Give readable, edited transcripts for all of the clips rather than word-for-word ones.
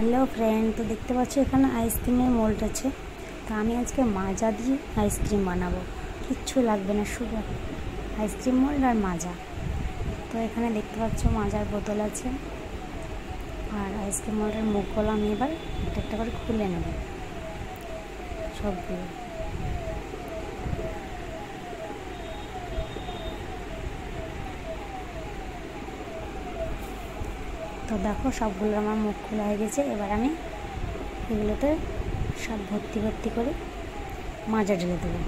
Hello friend, তো দেখতে পাচ্ছ এখানে আইসক্রিমের মোল্ড আছে। তো আমি আজকে মাজা দিয়ে আইসক্রিম বানাবো। কিচ্ছু লাগবে না, শুধু আইসক্রিম মোল্ড আর মাজা। তো এখানে দেখতে পাচ্ছ মাজার বোতল আছে আর আইসক্রিম মোল্ডের মুখগুলো আমি এবার একটা একটা করে খুলে নেব সবগুলো। তো দেখো সবগুলো আমার মুখ খোলা হয়ে গেছে। এবার আমি এগুলোতে সব ভর্তি ভর্তি করে মাজা ঢেলে দেবো।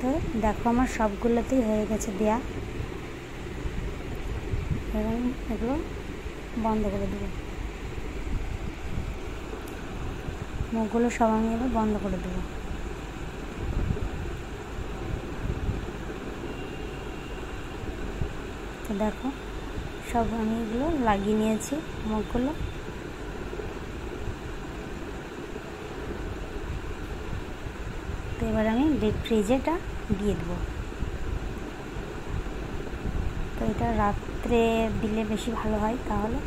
তো দেখো আমার সবগুলোতেই হয়ে গেছে দেয়া। এবং এগুলো বন্ধ করে দেবো, মুখগুলো সব আমি এবার বন্ধ করে দেবো। তো দেখো সব আমি এগুলো লাগিয়ে নিয়েছি মুখগুলো। তো এবার আমি ডিপ ফ্রিজেটা দিয়ে দেবো। তো এটা রাত্রে দিলে বেশি ভালো হয়, তাহলে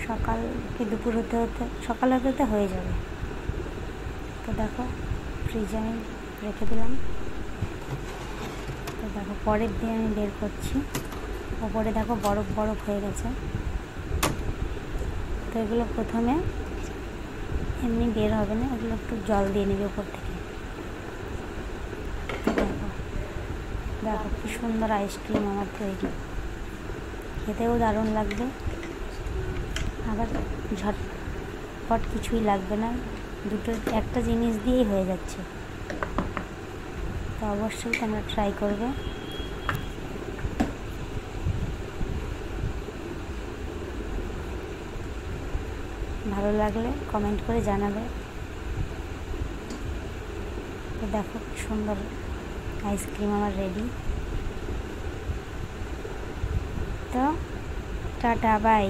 সকাল কি দুপুর হতে হতে সকাল হতে হতে হয়ে যাবে। তো দেখো ফ্রিজে আমি রেখে দিলাম। তো দেখো পরের দিন আমি বের করছি, ওপরে দেখো বরফ বরফ হয়ে গেছে। তো এগুলো প্রথমে এমনি বের হবে না, এগুলো একটু জল দিয়ে নেবে উপর থেকে। দেখো দেখো কি সুন্দর আইসক্রিম আমার তৈরি, খেতেও দারুণ লাগবে। আবার ঝটপট কিছুই লাগবে না, দুটো একটা জিনিস দিয়েই হয়ে যাচ্ছে। তো অবশ্যই তোমরা ট্রাই করবে। ভালো লাগলে কমেন্ট করে জানাবে। তো দেখো কি সুন্দর আইসক্রিম আমার রেডি। তো টাটা বাই।